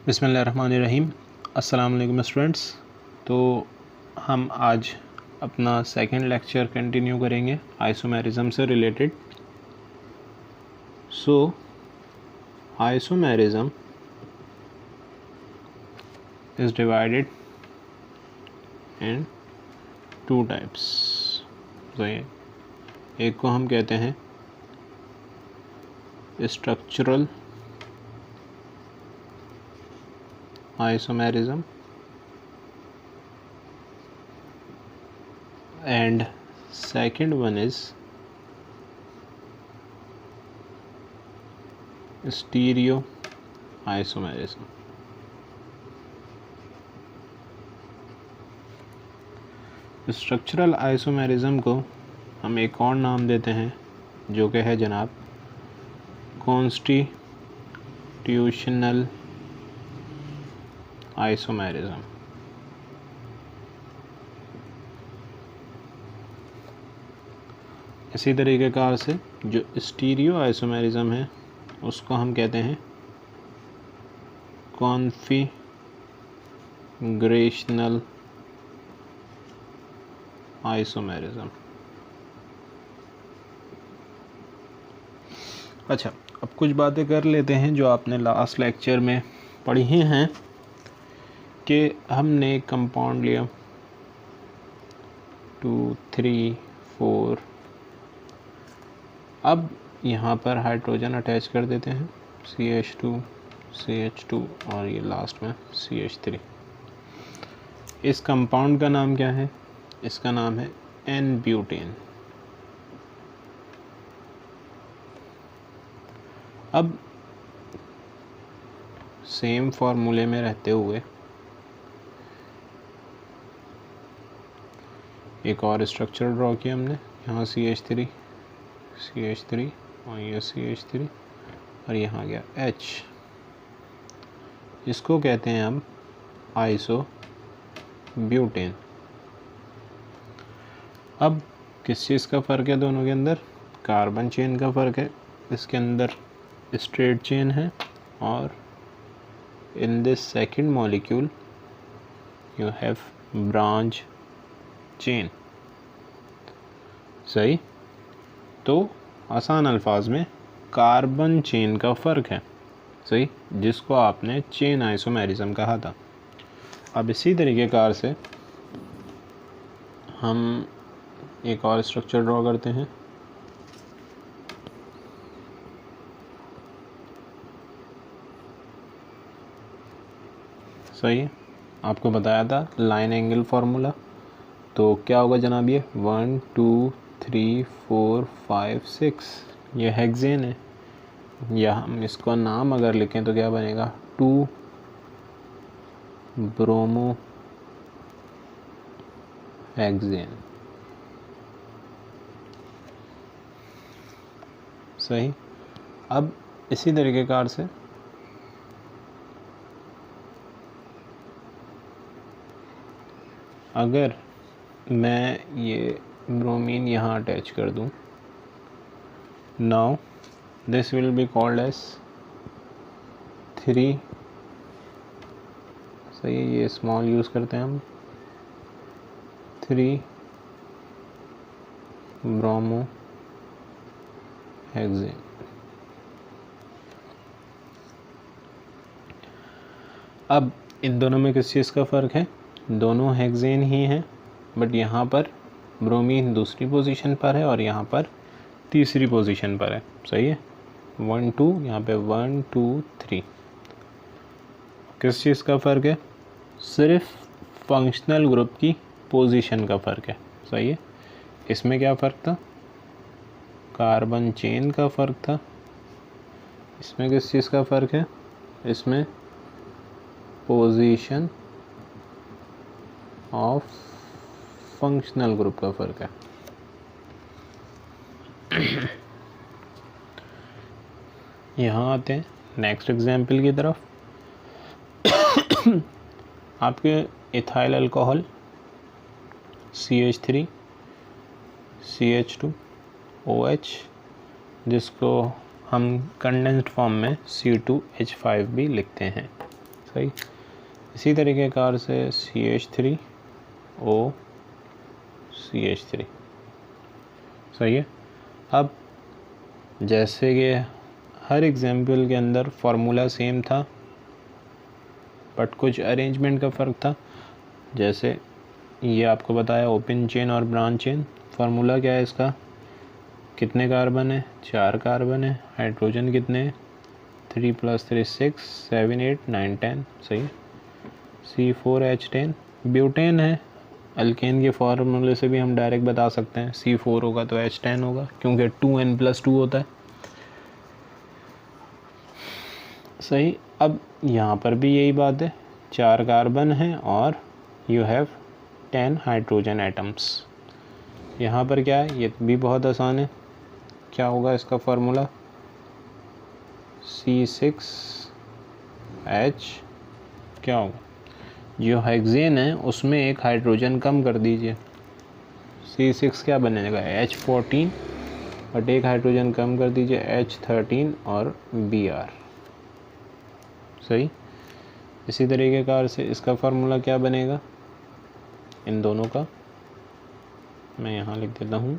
बिस्मिल्लाहिर्रहमानिर्रहीम। अस्सलाम वालेकुम स्टूडेंट्स। तो हम आज अपना सेकंड लेक्चर कंटिन्यू करेंगे आइसोमेरिज्म से related. So isomerism is divided in two types. सही है, एक को हम कहते हैं structural isomerism and second one is stereo isomerism। Structural isomerism को हम एक और नाम देते हैं जो कि है जनाब कॉन्स्टिट्यूशनल आइसोमेरिज्म। इसी तरीके कार से जो स्टीरियो आइसोमेरिज्म है उसको हम कहते हैं कॉन्फिगरेशनल आइसोमेरिज्म। अच्छा, अब कुछ बातें कर लेते हैं जो आपने लास्ट लेक्चर में पढ़ी हैं कि हमने कंपाउंड लिया 2, 3, 4। अब यहाँ पर हाइड्रोजन अटैच कर देते हैं CH2 CH2 और ये लास्ट में CH3। इस कंपाउंड का नाम क्या है? इसका नाम है N-ब्यूटेन। अब सेम फार्मूले में रहते हुए एक और स्ट्रक्चर ड्रॉ किया हमने। यहाँ CH3 और ये CH3 और यहाँ गया H। इसको कहते हैं हम आइसोब्यूटेन। अब किस चीज़ का फ़र्क है दोनों के अंदर? कार्बन चेन का फ़र्क है। इसके अंदर स्ट्रेट चेन है और in this second molecule you have branch chain. सही, तो आसान अल्फाज में कार्बन चेन का फ़र्क है। सही, जिसको आपने चेन आइसोमेरिज्म कहा था। अब इसी तरीके कार से हम एक और स्ट्रक्चर ड्रॉ करते हैं। सही है, आपको बताया था लाइन एंगल फार्मूला। तो क्या होगा जनाब? ये 1 2 3 4 5 6 ये हेक्सेन है। या हम इसको नाम अगर लिखें तो क्या बनेगा? 2 ब्रोमो हेक्सेन। सही, अब इसी तरीके कार से अगर मैं ये ब्रोमीन यहाँ अटैच कर दूँ, now this will be called as 3। सही है, ये स्मॉल यूज़ करते हैं हम। 3 ब्रोमो हेक्सेन। अब इन दोनों में किस चीज़ का फ़र्क है? दोनों हेक्सेन ही हैं, बट यहाँ पर ब्रोमीन दूसरी पोजीशन पर है और यहाँ पर तीसरी पोजीशन पर है। सही है, 1 2 यहाँ पे 1 2 3। किस चीज़ का फ़र्क है? सिर्फ फंक्शनल ग्रुप की पोजीशन का फ़र्क है। सही है, इसमें क्या फ़र्क था? कार्बन चेन का फ़र्क था। इसमें किस चीज़ का फ़र्क है? इसमें पोजीशन ऑफ फंक्शनल ग्रुप का फ़र्क है। यहाँ आते हैं नेक्स्ट एग्जाम्पल की तरफ। आपके ethyl alcohol CH3 CH2 OH, जिसको हम कंडेंस्ड फॉर्म में C2H5 भी लिखते हैं। सही। इसी तरीके कार से CH3OCH3, सही है। अब जैसे कि हर एग्जाम्पल के अंदर फार्मूला सेम था बट कुछ अरेंजमेंट का फ़र्क था। जैसे ये आपको बताया ओपन चेन और ब्रांच चेन, फार्मूला क्या है इसका, कितने कार्बन है, 4 कार्बन है, हाइड्रोजन कितने हैं, 3 + 3 6 7 8 9 10, सही। C4H10 ब्यूटेन है, अल्केन के फार्मूले से भी हम डायरेक्ट बता सकते हैं, C4 होगा तो H10 होगा क्योंकि 2N+2 होता है, सही। अब यहाँ पर भी यही बात है, 4 कार्बन है और यू हैव 10 हाइड्रोजन एटम्स। यहाँ पर क्या है, ये भी बहुत आसान है, क्या होगा इसका फार्मूला, C6H क्या होगा, जो हेक्सेन है उसमें एक हाइड्रोजन कम कर दीजिए, C6 क्या बनेगा, H14, बट एक हाइड्रोजन कम कर दीजिए, H13 और Br, सही। इसी तरीके कार से इसका फार्मूला क्या बनेगा, इन दोनों का मैं यहाँ लिख देता हूँ,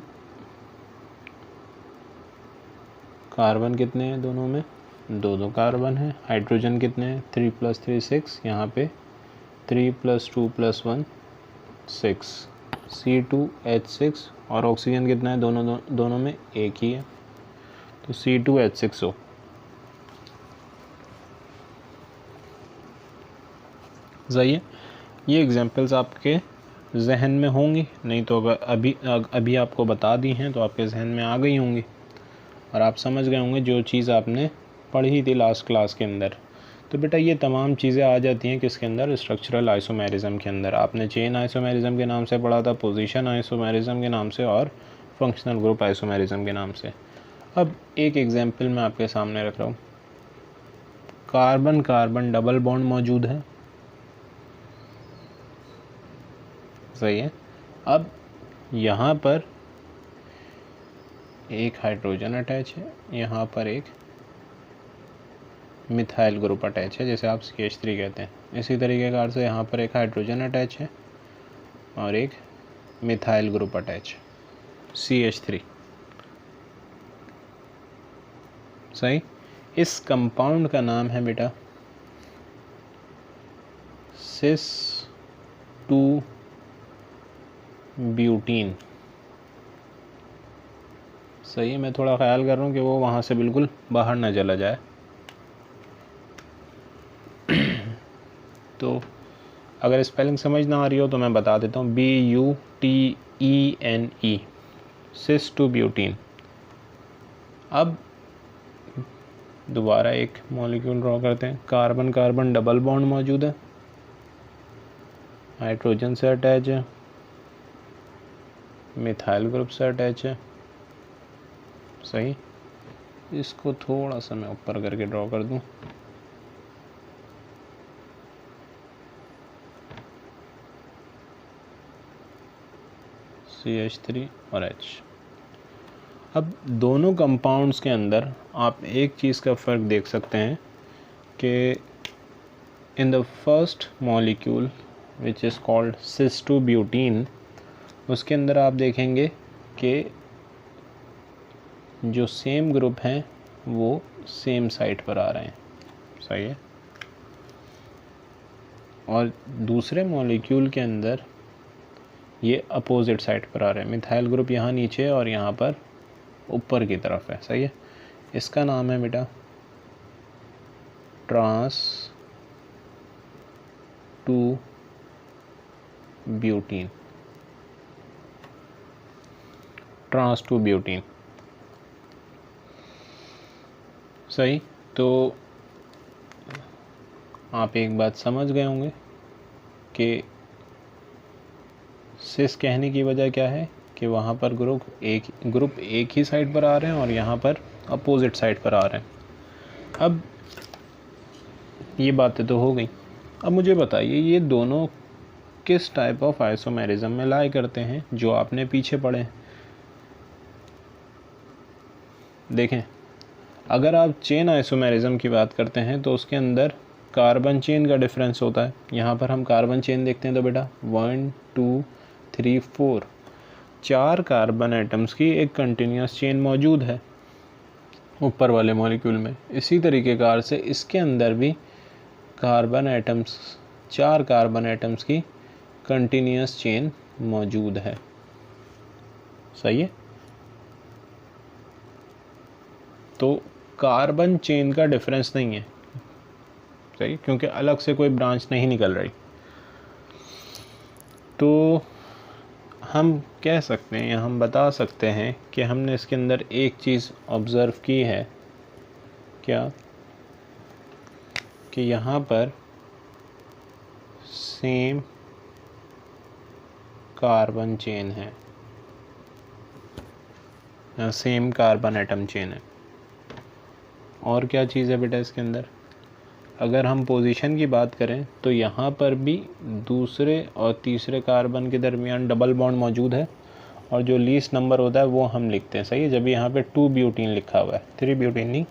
कार्बन कितने हैं दोनों में, 2 कार्बन है, हाइड्रोजन कितने हैं, 3 + 3 6, यहाँ पे 3 + 2 + 1 6, C2H6, और ऑक्सीजन कितना है, दोनों में एक ही है तो C2H6O। सही है। ये एग्जांपल्स आपके जहन में होंगी, नहीं तो अगर अभी आपको बता दी हैं तो आपके जहन में आ गई होंगी और आप समझ गए होंगे जो चीज़ आपने पढ़ी थी लास्ट क्लास के अंदर। तो बेटा ये तमाम चीज़ें आ जाती हैं किसके अंदर, स्ट्रक्चरल आइसोमेरिज्म के अंदर। आपने चेन आइसोमेरिज्म के नाम से पढ़ा था, पोजीशन आइसोमेरिज्म के नाम से और फंक्शनल ग्रुप आइसोमेरिज्म के नाम से। अब एक एग्जांपल मैं आपके सामने रख रहा हूँ, कार्बन कार्बन डबल बॉन्ड मौजूद है, सही है। अब यहाँ पर एक हाइड्रोजन अटैच है, यहाँ पर एक मिथाइल ग्रुप अटैच है, जैसे आप CH3 कहते हैं। इसी तरीके कार से यहाँ पर एक हाइड्रोजन अटैच है और एक मिथाइल ग्रुप अटैच, CH3, सही। इस कंपाउंड का नाम है बेटा cis2ब्यूटीन, सही। मैं थोड़ा ख्याल कर रहा हूँ कि वो वहाँ से बिल्कुल बाहर ना चला जाए। तो अगर स्पेलिंग समझ ना आ रही हो तो मैं बता देता हूँ, BUTENE, cis2ब्यूटीन। अब दोबारा एक मॉलिक्यूल ड्रॉ करते हैं, कार्बन कार्बन डबल बॉन्ड मौजूद है, हाइड्रोजन से अटैच है, मिथाइल ग्रुप से अटैच है, सही। इसको थोड़ा सा मैं ऊपर करके ड्रॉ कर दूं, CH3 और H। अब दोनों कंपाउंड्स के अंदर आप एक चीज़ का फ़र्क देख सकते हैं कि in the first molecule which is called cis2ब्यूटीन, उसके अंदर आप देखेंगे कि जो सेम ग्रुप हैं वो सेम साइड पर आ रहे हैं, सही है। और दूसरे मॉलिक्यूल के अंदर ये अपोजिट साइड पर आ रहे हैं, मिथाइल ग्रुप यहाँ नीचे और यहाँ पर ऊपर की तरफ है, सही है। इसका नाम है बेटा trans2ब्यूटीन, trans2ब्यूटीन, सही। तो आप एक बात समझ गए होंगे कि सिस कहने की वजह क्या है कि वहाँ पर ग्रुप एक ही साइड पर आ रहे हैं और यहाँ पर अपोजिट साइड पर आ रहे हैं। अब ये बातें तो हो गई, अब मुझे बताइए ये दोनों किस टाइप ऑफ आइसोमेरिज्म में लाई करते हैं जो आपने पीछे पढ़े हैं। देखें, अगर आप चेन आइसोमेरिज्म की बात करते हैं तो उसके अंदर कार्बन चेन का डिफरेंस होता है। यहाँ पर हम कार्बन चेन देखते हैं तो बेटा 1 2 3 4 4 कार्बन एटम्स की एक कंटिन्यूस चेन मौजूद है ऊपर वाले मॉलिक्यूल में। इसी तरीके कार से इसके अंदर भी कार्बन एटम्स 4 कार्बन एटम्स की कंटिन्यूस चेन मौजूद है। सही है। तो कार्बन चेन का डिफरेंस नहीं है, सही, क्योंकि अलग से कोई ब्रांच नहीं निकल रही। तो हम कह सकते हैं या हम बता सकते हैं कि हमने इसके अंदर एक चीज़ ऑब्ज़र्व की है, क्या, कि यहाँ पर सेम कार्बन चेन है या सेम कार्बन एटम चेन है। और क्या चीज़ है बेटा इसके अंदर, अगर हम पोजीशन की बात करें तो यहाँ पर भी दूसरे और तीसरे कार्बन के दरमियान डबल बॉन्ड मौजूद है, और जो लीस्ट नंबर होता है वो हम लिखते हैं। सही है, जब यहाँ पे 2 ब्यूटीन लिखा हुआ है, 3 ब्यूटीन नहीं।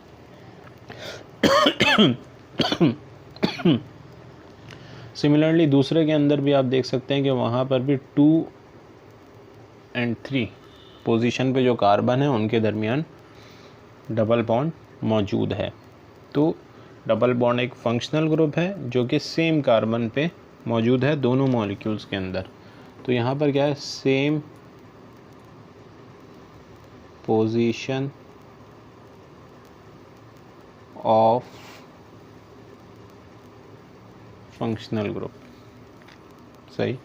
सिमिलरली दूसरे के अंदर भी आप देख सकते हैं कि वहाँ पर भी 2 और 3 पोजीशन पे जो कार्बन है उनके दरमियान डबल बॉन्ड मौजूद है। तो डबल बॉन्ड एक फंक्शनल ग्रुप है जो कि सेम कार्बन पे मौजूद है दोनों मॉलिक्यूल्स के अंदर। तो यहाँ पर क्या है, same position of functional group. सही।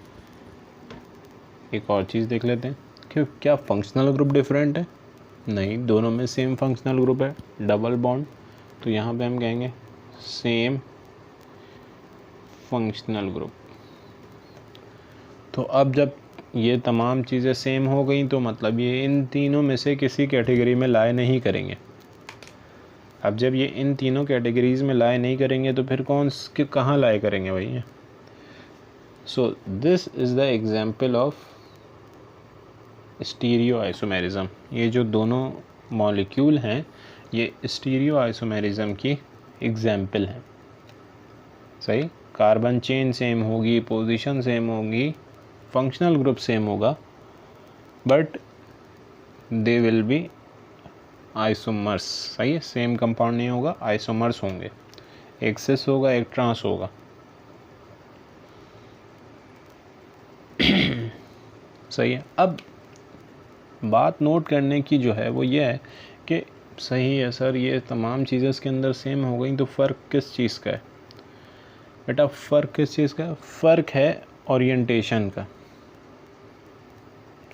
एक और चीज़ देख लेते हैं कि क्या फंक्शनल ग्रुप डिफरेंट है, नहीं, दोनों में सेम फंक्शनल ग्रुप है, डबल बॉन्ड। तो यहाँ पे हम कहेंगे सेम फंक्शनल ग्रुप। तो अब जब ये तमाम चीज़ें सेम हो गई तो मतलब ये इन तीनों में से किसी कैटेगरी में लाए नहीं करेंगे। अब जब ये इन तीनों कैटेगरीज में लाए नहीं करेंगे तो फिर कहाँ लाए करेंगे भैया। So this is the example of stereo isomerism. ये जो दोनों मॉलिक्यूल हैं ये स्टीरियो आइसोमेरिज्म की एग्जाम्पल है। सही, कार्बन चेन सेम होगी, पोजीशन सेम होगी, फंक्शनल ग्रुप सेम होगा, but they will be isomers. सही है, सेम कंपाउंड नहीं होगा, आइसोमर्स होंगे, एक सिस होगा एक ट्रांस होगा। सही है। अब बात नोट करने की जो है वो ये है कि सही है सर ये तमाम चीज़ें इसके अंदर सेम हो गई, तो फ़र्क किस चीज़ का है बेटा, फ़र्क किस चीज़ का है, फ़र्क है ओरिएंटेशन का।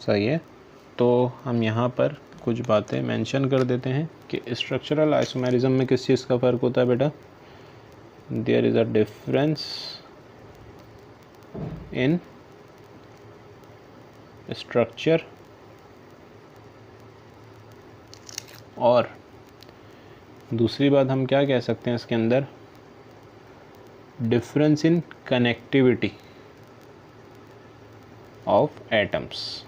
सही है। तो हम यहाँ पर कुछ बातें मेंशन कर देते हैं कि स्ट्रक्चरल आइसोमेरिज्म में किस चीज़ का फ़र्क होता है बेटा, there is a difference in structure और दूसरी बात हम क्या कह सकते हैं इसके अंदर, difference in connectivity of atoms.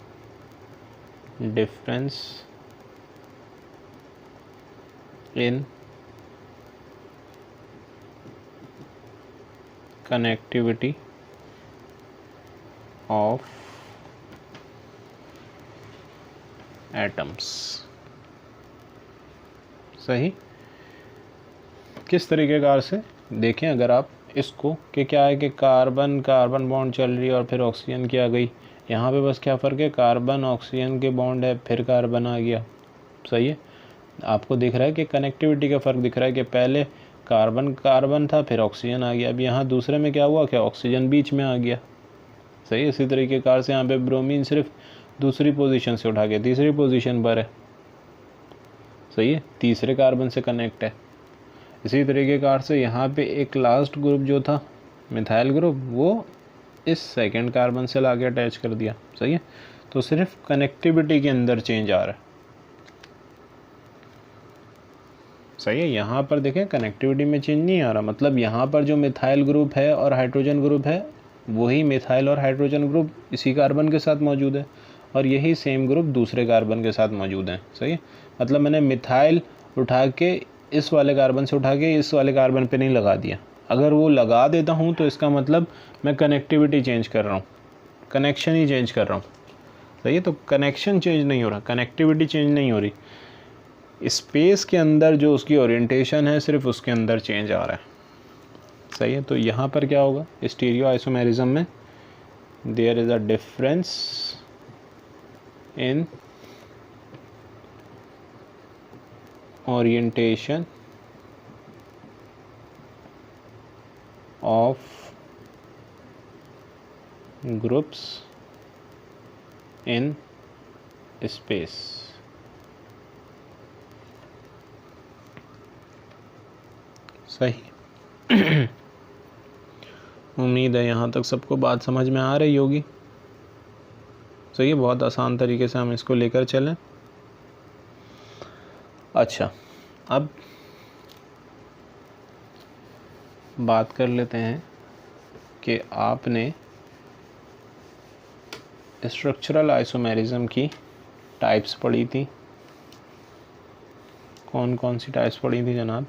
Difference in connectivity of atoms. सही। किस तरीके कार से देखें अगर आप इसको कि क्या है कि कार्बन कार्बन बॉन्ड चल रही है और फिर ऑक्सीजन की आ गई, यहाँ पे बस क्या फ़र्क है, कार्बन ऑक्सीजन के बॉन्ड है फिर कार्बन आ गया। सही है। आपको दिख रहा है कि कनेक्टिविटी का फ़र्क दिख रहा है कि पहले कार्बन कार्बन था फिर ऑक्सीजन आ गया, अब यहाँ दूसरे में क्या हुआ, क्या ऑक्सीजन बीच में आ गया। सही। इसी तरीके कार से यहाँ पे ब्रोमीन सिर्फ दूसरी पोजीशन से उठा के तीसरी पोजीशन पर है। सही है, तीसरे कार्बन से कनेक्ट है। इसी तरीके कार से यहाँ पे एक लास्ट ग्रुप जो था मिथाइल ग्रुप, वो इस सेकंड कार्बन से लाके अटैच कर दिया। सही है। तो सिर्फ कनेक्टिविटी के अंदर चेंज आ रहा है। सही है। यहाँ पर देखें कनेक्टिविटी में चेंज नहीं आ रहा, मतलब यहाँ पर जो मिथाइल ग्रुप है और हाइड्रोजन ग्रुप है वही मिथाइल और हाइड्रोजन ग्रुप इसी कार्बन के साथ मौजूद है, और यही सेम ग्रुप दूसरे कार्बन के साथ मौजूद है। सही है। मतलब मैंने मिथाइल उठा के इस वाले कार्बन से उठा के इस वाले कार्बन पे नहीं लगा दिया, अगर वो लगा देता हूँ तो इसका मतलब मैं कनेक्टिविटी चेंज कर रहा हूँ, कनेक्शन ही चेंज कर रहा हूँ। सही है, तो कनेक्शन चेंज नहीं हो रहा, कनेक्टिविटी चेंज नहीं हो रही, स्पेस के अंदर जो उसकी ओरिएंटेशन है सिर्फ उसके अंदर चेंज आ रहा है। सही है, तो यहाँ पर क्या होगा, स्टीरियो आइसोमेरिज्म में there is a difference in orientation of groups in space। सही। उम्मीद है यहाँ तक सबको बात समझ में आ रही होगी। सही है, बहुत आसान तरीके से हम इसको लेकर चलें। अच्छा, अब बात कर लेते हैं कि आपने स्ट्रक्चरल आइसोमेरिज्म की टाइप्स पढ़ी थी। कौन कौन सी टाइप्स पढ़ी थी जनाब?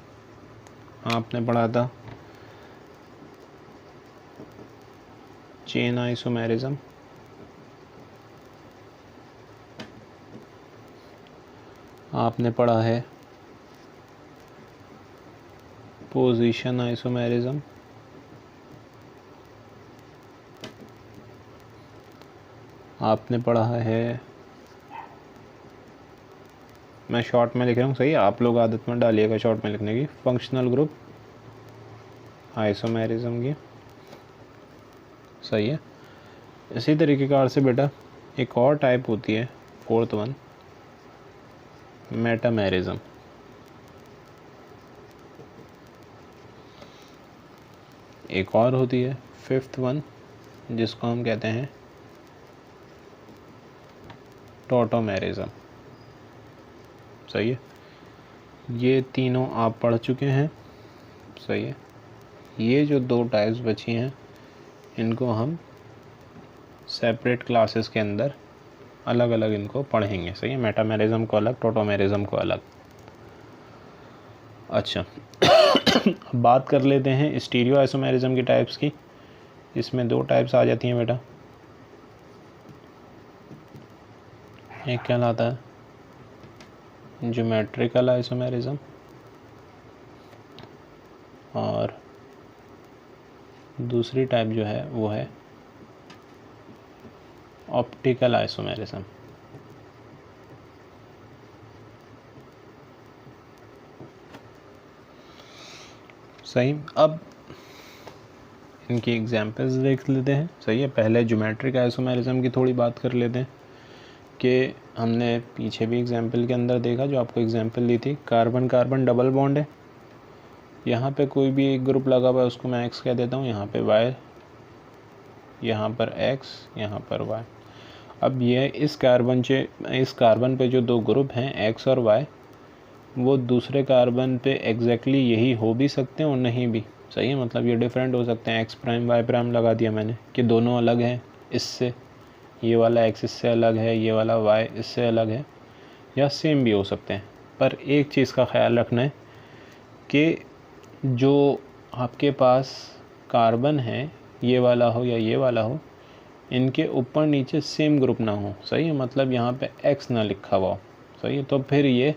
आपने पढ़ा था चेन आइसोमेरिज्म, आपने पढ़ा है पोजीशन आइसोमेरिज्म, आपने पढ़ा है, मैं शॉर्ट में लिख रहा हूँ, सही है, आप लोग आदत में डालिएगा शॉर्ट में लिखने की, फंक्शनल ग्रुप आइसोमेरिज्म की। सही है। इसी तरीके कार से बेटा एक और टाइप होती है, फोर्थ वन, मेटामेरिज्म। एक और होती है फिफ्थ वन, जिसको हम कहते हैं टोटोमेरिज्म। सही है, ये तीनों आप पढ़ चुके हैं। सही है, ये जो दो टाइप्स बची हैं इनको हम सेपरेट क्लासेस के अंदर अलग अलग इनको पढ़ेंगे। सही है, मेटामेरिज्म को अलग, टोटोमेरिज्म को अलग। अच्छा, बात कर लेते हैं स्टीरियो आइसोमेरिज्म की टाइप्स की। इसमें दो टाइप्स आ जाती हैं बेटा, एक कहलाता है ज्योमेट्रिकल आइसोमेरिज्म और दूसरी टाइप जो है वो है ऑप्टिकल आइसोमेरिज्म। सही, अब इनकी एग्जांपल्स देख लेते हैं। सही है, पहले ज्योमेट्रिक आइसोमेरिज्म की थोड़ी बात कर लेते हैं कि हमने पीछे भी एग्जांपल के अंदर देखा, जो आपको एग्जांपल दी थी, कार्बन कार्बन डबल बॉन्ड है, यहाँ पे कोई भी एक ग्रुप लगा हुआ है उसको मैं एक्स कह देता हूँ, यहाँ पे वाई, यहाँ पर एक्स, यहाँ पर वाई। अब ये इस कार्बन पे जो दो ग्रुप हैं एक्स और वाई, वो दूसरे कार्बन पे एग्जैक्टली यही हो भी सकते हैं और नहीं भी। सही है, मतलब ये डिफरेंट हो सकते हैं। एक्स प्राइम वाई प्राइम लगा दिया मैंने कि दोनों अलग हैं इससे, ये वाला एक्स इससे अलग है, ये वाला वाई इससे अलग है, या सेम भी हो सकते हैं। पर एक चीज़ का ख्याल रखना है कि जो आपके पास कार्बन है, ये वाला हो या ये वाला हो, इनके ऊपर नीचे सेम ग्रुप ना हो। सही है, मतलब यहाँ पे एक्स ना लिखा हुआ हो। सही है, तो फिर ये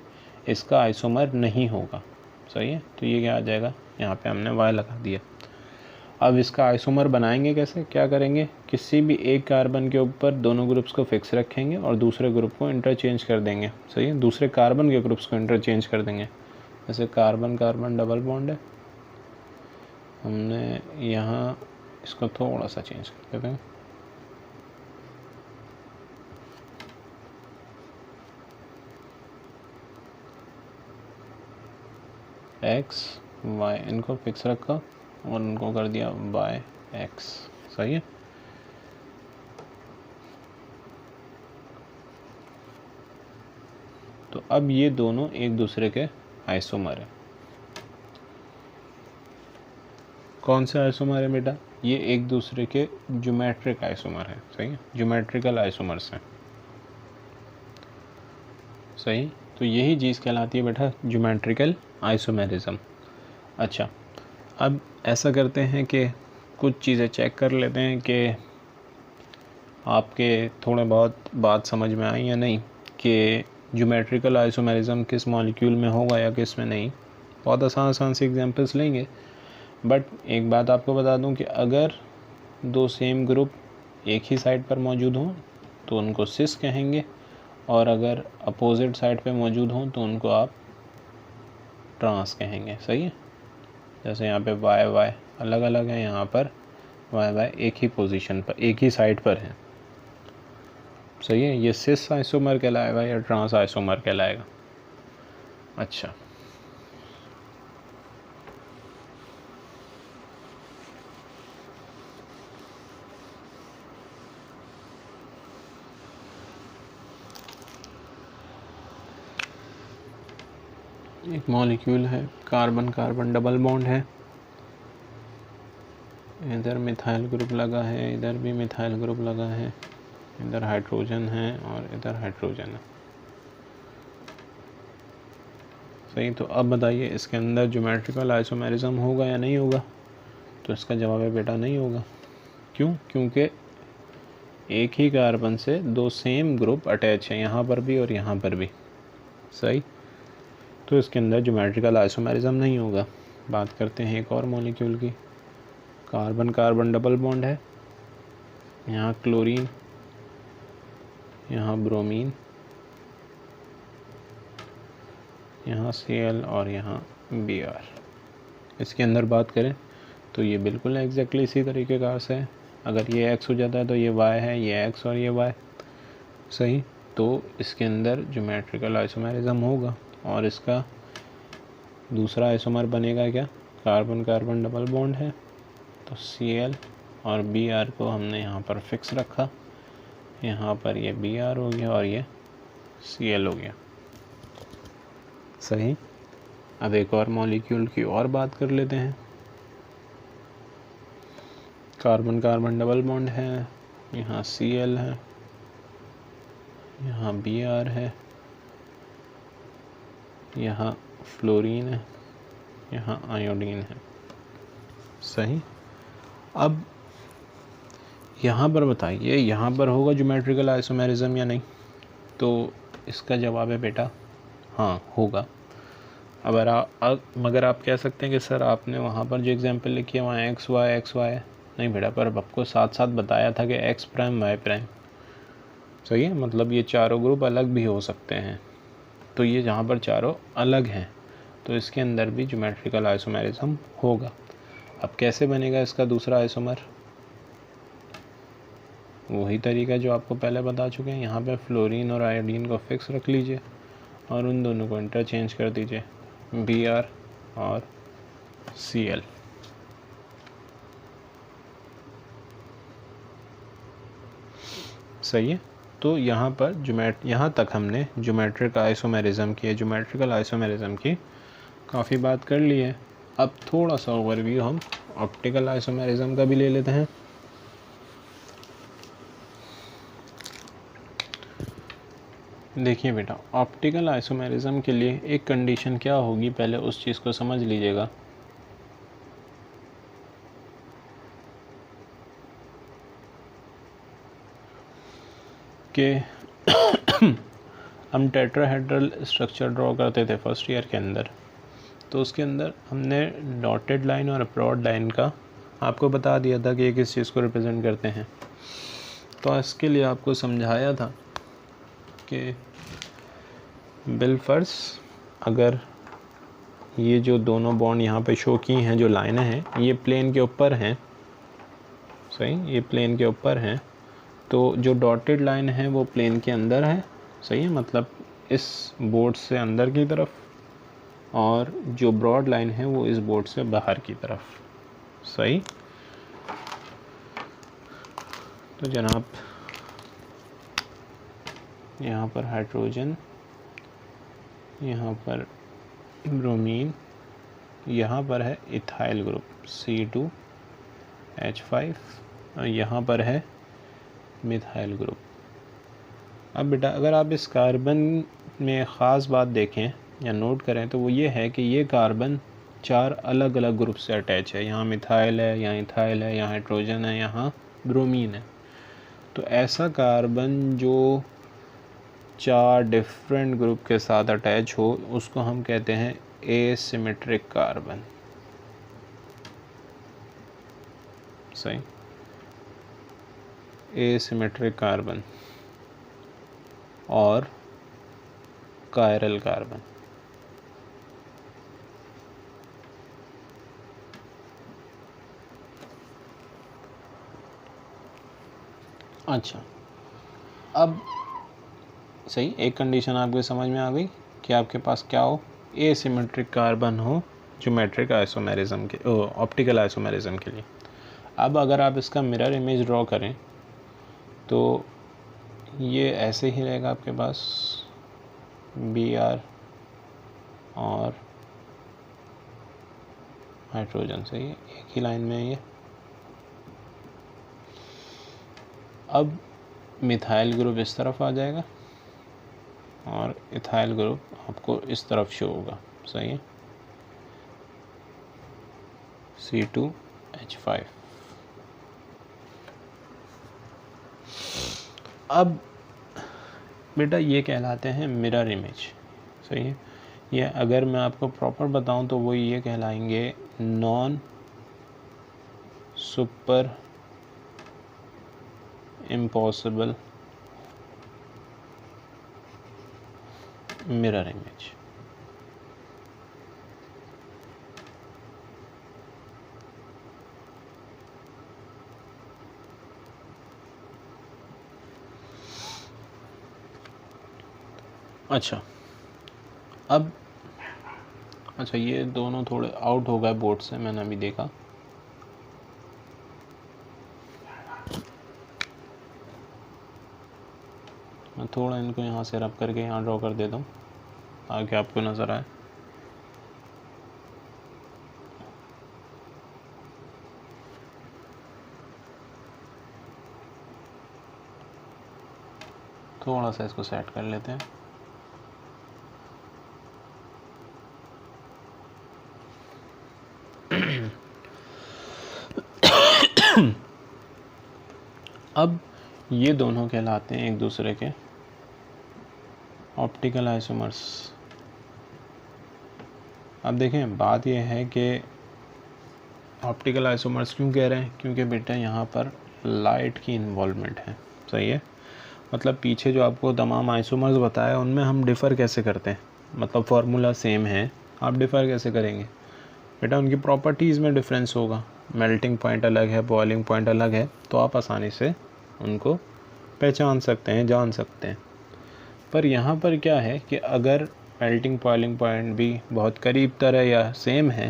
इसका आइसोमर नहीं होगा। सही है, तो ये क्या आ जाएगा, यहाँ पे हमने वाई लगा दिया। अब इसका आइसोमर बनाएंगे कैसे, क्या करेंगे, किसी भी एक कार्बन के ऊपर दोनों ग्रुप्स को फिक्स रखेंगे और दूसरे ग्रुप को इंटरचेंज कर देंगे। सही है, दूसरे कार्बन के ग्रुप्स को इंटरचेंज कर देंगे। जैसे कार्बन कार्बन डबल बॉन्ड है, हमने यहाँ इसको थोड़ा सा चेंज कर देते हैं, एक्स वाई, इनको फिक्स रखा और उनको कर दिया वाई एक्स। सही है, तो अब ये दोनों एक दूसरे के आइसोमर है। कौन से आइसोमर है बेटा, ये एक दूसरे के ज्योमेट्रिक आइसोमर है। सही है, ज्योमेट्रिकल आइसोमर्स हैं। सही, तो यही चीज़ कहलाती है बेटा ज्योमेट्रिकल आइसोमेरिज्म। अच्छा, अब ऐसा करते हैं कि कुछ चीज़ें चेक कर लेते हैं कि आपके थोड़े बहुत बात समझ में आई या नहीं, कि ज्योमेट्रिकल आइसोमेरिज्म किस मॉलिक्यूल में होगा या किस में नहीं। बहुत आसान से एग्जांपल्स लेंगे, बट एक बात आपको बता दूं कि अगर दो सेम ग्रुप एक ही साइड पर मौजूद हों तो उनको सिस कहेंगे, और अगर अपोजिट साइड पे मौजूद हों तो उनको आप ट्रांस कहेंगे। सही है। जैसे यहाँ पे वाई वाई अलग अलग है, यहाँ पर वाई वाई एक ही पोजीशन पर, एक ही साइड पर है। सही है। ये सिस आइसोमर कहलाएगा या ट्रांस आइसोमर कहलाएगा। अच्छा, एक मॉलिक्यूल है, कार्बन कार्बन डबल बॉन्ड है, इधर मिथाइल ग्रुप लगा है, इधर भी मिथाइल ग्रुप लगा है, इधर हाइड्रोजन है और इधर हाइड्रोजन है। सही। तो अब बताइए इसके अंदर ज्योमेट्रिकल आइसोमेरिज्म होगा या नहीं होगा? तो इसका जवाब है बेटा नहीं होगा। क्यों? क्योंकि एक ही कार्बन से दो सेम ग्रुप अटैच है, यहाँ पर भी और यहाँ पर भी। सही। तो इसके अंदर ज्योमेट्रिकल आइसोमेरिज्म नहीं होगा। बात करते हैं एक और मॉलिक्यूल की। कार्बन कार्बन डबल बॉन्ड है, यहाँ क्लोरीन, यहाँ ब्रोमीन, यहाँ Cl और यहाँ Br। इसके अंदर बात करें तो ये बिल्कुल एग्जैक्टली इसी तरीके का से है। अगर ये x हो जाता है तो ये y है, ये x और ये y। सही। तो इसके अंदर ज्योमेट्रिकल आइसोमेरिज्म होगा, और इसका दूसरा आइसोमर बनेगा क्या? कार्बन कार्बन डबल बॉन्ड है तो Cl और Br को हमने यहाँ पर फिक्स रखा, यहाँ पर ये Br हो गया और ये Cl हो गया। सही। अब एक और मॉलिक्यूल की और बात कर लेते हैं। कार्बन कार्बन डबल बॉन्ड है, यहाँ Cl है, यहाँ Br है, यहाँ फ्लोरीन है, यहाँ आयोडीन है। सही। अब यहाँ पर बताइए, यहाँ पर होगा ज्योमेट्रिकल आइसोमेरिज्म या नहीं? तो इसका जवाब है बेटा हाँ होगा। मगर आप कह सकते हैं कि सर आपने वहाँ पर जो एग्जांपल लिखी है वहाँ एक्स वाई है। नहीं बेटा, पर आपको साथ साथ बताया था कि एक्स प्राइम वाई प्राइम। सही है। मतलब ये चारों ग्रुप अलग भी हो सकते हैं। तो ये जहाँ पर चारों अलग हैं तो इसके अंदर भी ज्योमेट्रिकल आइसोमेरिज्म होगा। अब कैसे बनेगा इसका दूसरा आइसोमर? वही तरीका जो आपको पहले बता चुके हैं। यहाँ पे फ्लोरीन और आयोडीन को फिक्स रख लीजिए और उन दोनों को इंटरचेंज कर दीजिए, Br और Cl। सही है। तो यहाँ पर यहाँ तक हमने ज्योमेट्रिक आइसोमेरिज्म की, ज्योमेट्रिकल आइसोमेरिज्म की काफ़ी बात कर ली है। अब थोड़ा सा ओवरव्यू हम ऑप्टिकल आइसोमेरिज्म का भी ले लेते हैं। देखिए बेटा, ऑप्टिकल आइसोमेरिज्म के लिए एक कंडीशन क्या होगी, पहले उस चीज़ को समझ लीजिएगा। कि हम टेट्राहेड्रल स्ट्रक्चर ड्रॉ करते थे फर्स्ट ईयर के अंदर, तो उसके अंदर हमने डॉटेड लाइन और ब्रॉड लाइन का आपको बता दिया था कि ये किस चीज़ को रिप्रेजेंट करते हैं। तो इसके लिए आपको समझाया था कि बिलफर्स, अगर ये जो दोनों बॉन्ड यहाँ पे शो की हैं, जो लाइनें हैं, ये प्लेन के ऊपर हैं। सही। ये प्लेन के ऊपर हैं, तो जो डॉटेड लाइन है वो प्लेन के अंदर है। सही है। मतलब इस बोर्ड से अंदर की तरफ, और जो ब्रॉड लाइन है वो इस बोर्ड से बाहर की तरफ। सही। तो जनाब यहाँ पर हाइड्रोजन, यहाँ पर ब्रोमीन, यहाँ पर है इथाइल ग्रुप C2H5, और यहाँ पर है मिथाइल ग्रुप। अब बेटा अगर आप इस कार्बन में ख़ास बात देखें या नोट करें तो वो ये है कि ये कार्बन 4 अलग अलग ग्रुप से अटैच है। यहाँ मिथाइल है, यहाँ इथाइल है, यहाँ हाइड्रोजन है, यहाँ ब्रोमीन है। तो ऐसा कार्बन जो 4 डिफरेंट ग्रुप के साथ अटैच हो उसको हम कहते हैं एसिमेट्रिक कार्बन। सही, एसिमेट्रिक कार्बन और कायरल कार्बन। अच्छा, अब सही, एक कंडीशन आपको समझ में आ गई कि आपके पास क्या हो, एसिमेट्रिक कार्बन हो ज्योमेट्रिक आइसोमेरिज्म के, ऑप्टिकल आइसोमेरिज्म के लिए। अब अगर आप इसका मिरर इमेज ड्रॉ करें तो ये ऐसे ही रहेगा आपके पास, Br और हाइड्रोजन। सही है, एक ही लाइन में है ये। अब मिथाइल ग्रुप इस तरफ आ जाएगा और इथाइल ग्रुप आपको इस तरफ शो होगा। सही है, C2H5। अब बेटा ये कहलाते हैं मिरर इमेज। सही है, ये अगर मैं आपको प्रॉपर बताऊं तो वो ये कहलाएंगे non super impossible mirror image. अच्छा, अब अच्छा ये दोनों थोड़े आउट हो गए बोर्ड से, मैंने अभी देखा। मैं थोड़ा इनको यहाँ से रब करके यहाँ ड्रॉ कर देता हूँ ताकि आपको नज़र आए। थोड़ा सा इसको सेट कर लेते हैं। अब ये दोनों कहलाते हैं एक दूसरे के ऑप्टिकल आइसोमर्स। अब देखें, बात यह है कि ऑप्टिकल आइसोमर्स क्यों कह रहे हैं, क्योंकि बेटा यहाँ पर लाइट की इन्वॉल्वमेंट है। सही है, मतलब पीछे जो आपको तमाम आइसोमर्स बताया उनमें हम डिफ़र कैसे करते हैं, मतलब फार्मूला सेम है, आप डिफ़र कैसे करेंगे बेटा, उनकी प्रॉपर्टीज़ में डिफरेंस होगा। मेल्टिंग पॉइंट अलग है, बॉइलिंग पॉइंट अलग है, तो आप आसानी से उनको पहचान सकते हैं, जान सकते हैं। पर यहाँ पर क्या है कि अगर मेल्टिंग बॉइलिंग पॉइंट भी बहुत करीब तरह या सेम है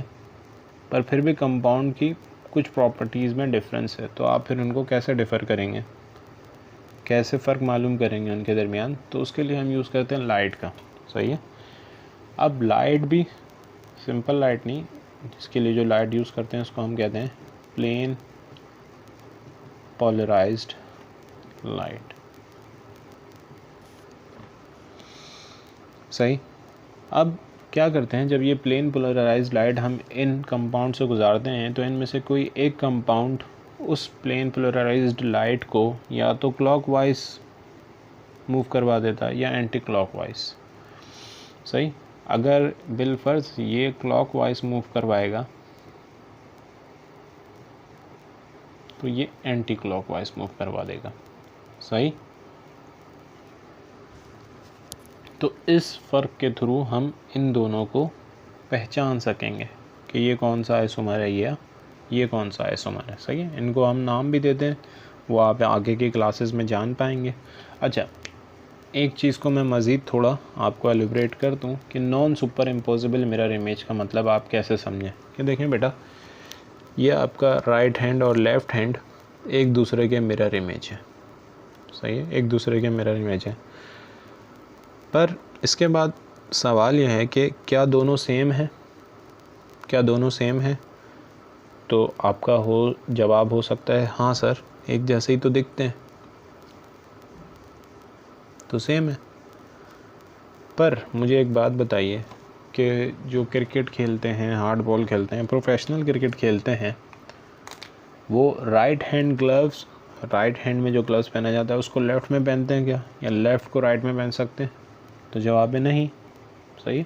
पर फिर भी कंपाउंड की कुछ प्रॉपर्टीज़ में डिफरेंस है, तो आप फिर उनको कैसे डिफ़र करेंगे, कैसे फ़र्क मालूम करेंगे उनके दरमियान, तो उसके लिए हम यूज़ करते हैं लाइट का। सही है, अब लाइट भी सिंपल लाइट नहीं, इसके लिए जो लाइट यूज़ करते हैं उसको हम कहते हैं प्लेन पोलराइज्ड लाइट। सही, अब क्या करते हैं, जब ये प्लेन पोलराइज्ड लाइट हम इन कंपाउंड से गुजारते हैं तो इनमें से कोई एक कंपाउंड उस प्लेन पोलराइज्ड लाइट को या तो क्लॉकवाइज मूव करवा देता है या एंटी क्लॉकवाइज। सही, अगर बिलफर्ज ये क्लॉकवाइज मूव करवाएगा तो ये एंटी क्लॉकवाइज मूव करवा देगा। सही, तो इस फ़र्क के थ्रू हम इन दोनों को पहचान सकेंगे कि ये कौन सा आइसोमर है या ये कौन सा आइसोमर है। सही है, इनको हम नाम भी देते हैं, वो आप आगे की क्लासेस में जान पाएंगे। अच्छा, एक चीज़ को मैं मज़ीद थोड़ा आपको एलिब्रेट कर दूं कि non super imposable mirror image का मतलब आप कैसे समझें कि देखें बेटा, ये आपका राइट हैंड और लेफ़्ट हैंड एक दूसरे के मिरर इमेज है। सही है, एक दूसरे के मिरर इमेज है, पर इसके बाद सवाल यह है कि क्या दोनों सेम है, क्या दोनों सेम है? तो आपका जवाब हो सकता है हाँ सर, एक जैसे ही तो दिखते हैं, तो सेम है। पर मुझे एक बात बताइए आपके जो क्रिकेट खेलते हैं, हार्ड बॉल खेलते हैं, प्रोफेशनल क्रिकेट खेलते हैं, वो right hand gloves, right hand में जो ग्लव्स पहना जाता है उसको लेफ़्ट में पहनते हैं क्या, या लेफ़्ट को राइट में पहन सकते हैं? तो जवाब है नहीं। सही,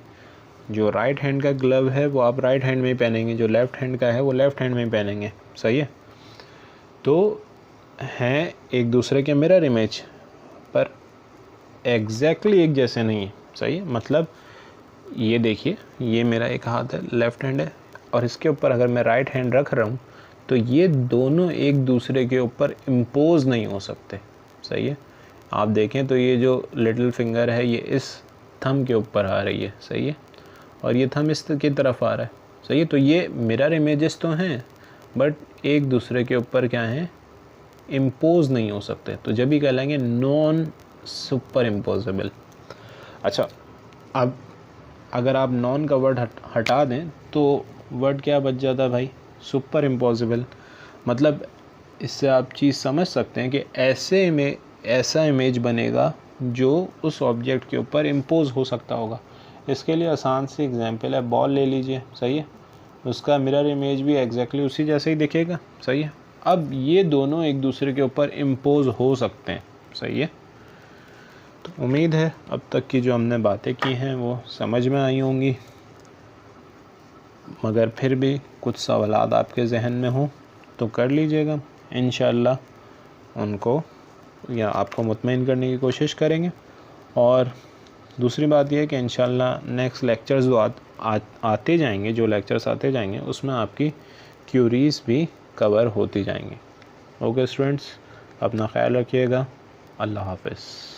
जो राइट हैंड का ग्लव है वो आप राइट हैंड में ही पहनेंगे, जो लेफ़्ट हैंड का है वो लेफ़्ट हैंड में ही पहनेंगे। सही है। तो हैं एक दूसरे के मिरर इमेज, पर एग्जैक्टली एक जैसे नहीं है। सही है। मतलब ये देखिए, ये मेरा एक हाथ है, लेफ़्ट हैंड है, और इसके ऊपर अगर मैं राइट हैंड रख रहा हूँ तो ये दोनों एक दूसरे के ऊपर इम्पोज नहीं हो सकते। सही है। आप देखें तो ये जो लिटिल फिंगर है ये इस थंब के ऊपर आ रही है। सही है। और ये थंब इस की तरफ आ रहा है। सही है। तो ये मिरर इमेजेस तो हैं, बट एक दूसरे के ऊपर क्या हैं, इम्पोज नहीं हो सकते। तो जब भी कहलाएंगे नॉन सुपर इम्पोजेबल। अच्छा, अब अगर आप नॉन का वर्ड हटा दें तो वर्ड क्या बच जाता है भाई, सुपर इम्पॉसिबल। मतलब इससे आप चीज़ समझ सकते हैं कि ऐसे में ऐसा इमेज बनेगा जो उस ऑब्जेक्ट के ऊपर इम्पोज हो सकता होगा। इसके लिए आसान सी एग्जांपल है, बॉल ले लीजिए। सही है। उसका मिरर इमेज भी एग्जैक्टली उसी जैसे ही दिखेगा। सही है। अब ये दोनों एक दूसरे के ऊपर इम्पोज हो सकते हैं। सही है। तो उम्मीद है अब तक की जो हमने बातें की हैं वो समझ में आई होंगी, मगर फिर भी कुछ सवालात आपके ज़हन में हो तो कर लीजिएगा। इंशाअल्लाह उनको या आपको मुतमईन करने की कोशिश करेंगे। और दूसरी बात यह है कि इंशाअल्लाह नेक्स्ट लेक्चर्स जो आते जाएंगे, जो लेक्चर्स आते जाएंगे उसमें आपकी क्यूरीज़ भी कवर होती जाएंगी। ओके स्टूडेंट्स, अपना ख्याल रखिएगा। अल्लाह हाफ़िज़।